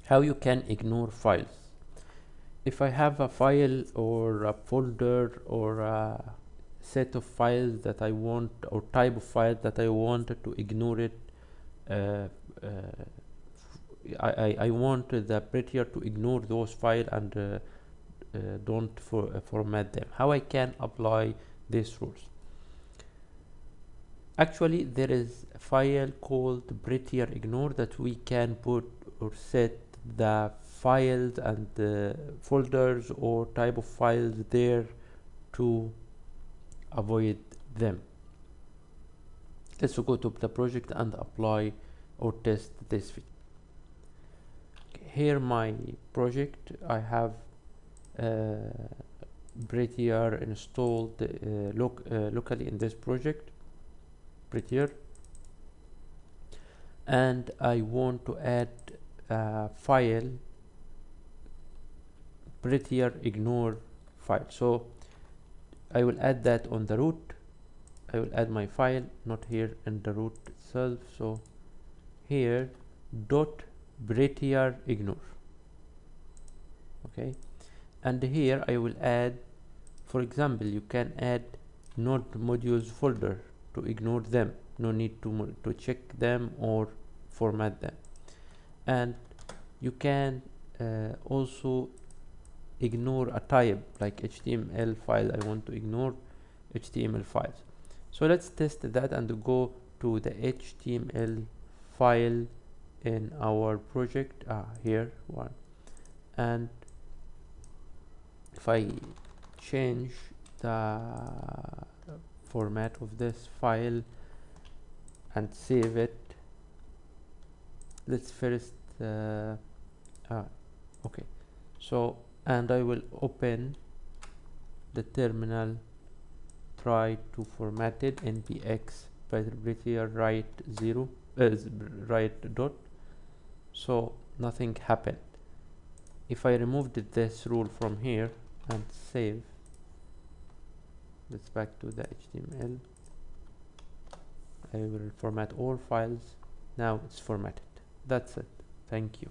how you can ignore files. If I have a file or a folder or a set of files that I want, or type of file that I wanted to ignore it, uh, uh, I want the prettier to ignore those files and don't format them. How I can apply these rules? Actually, there is a file called prettier ignore that we can put or set the files and the folders or type of files there to avoid them. Let's go to the project and apply or test this feature. Here my project, I have prettier installed locally in this project, prettier, and I want to add a file, prettier ignore file. So I will add that on the root. I will add my file, not here in the root itself. So here dot prettier ignore. Okay, and here I will add, for example, you can add node modules folder to ignore them. No need to check them or format them. And you can also ignore a type like HTML file. I want to ignore HTML files. So let's test that and go to the HTML file in our project. Here one. And if I change the format of this file and save it, let's first okay, so, and I will open the terminal, try to format it, npx prettier right 0 right dot. So nothing happened. If I removed this rule from here and save, let's back to the HTML. I will format all files. Now it's formatted. That's it. Thank you.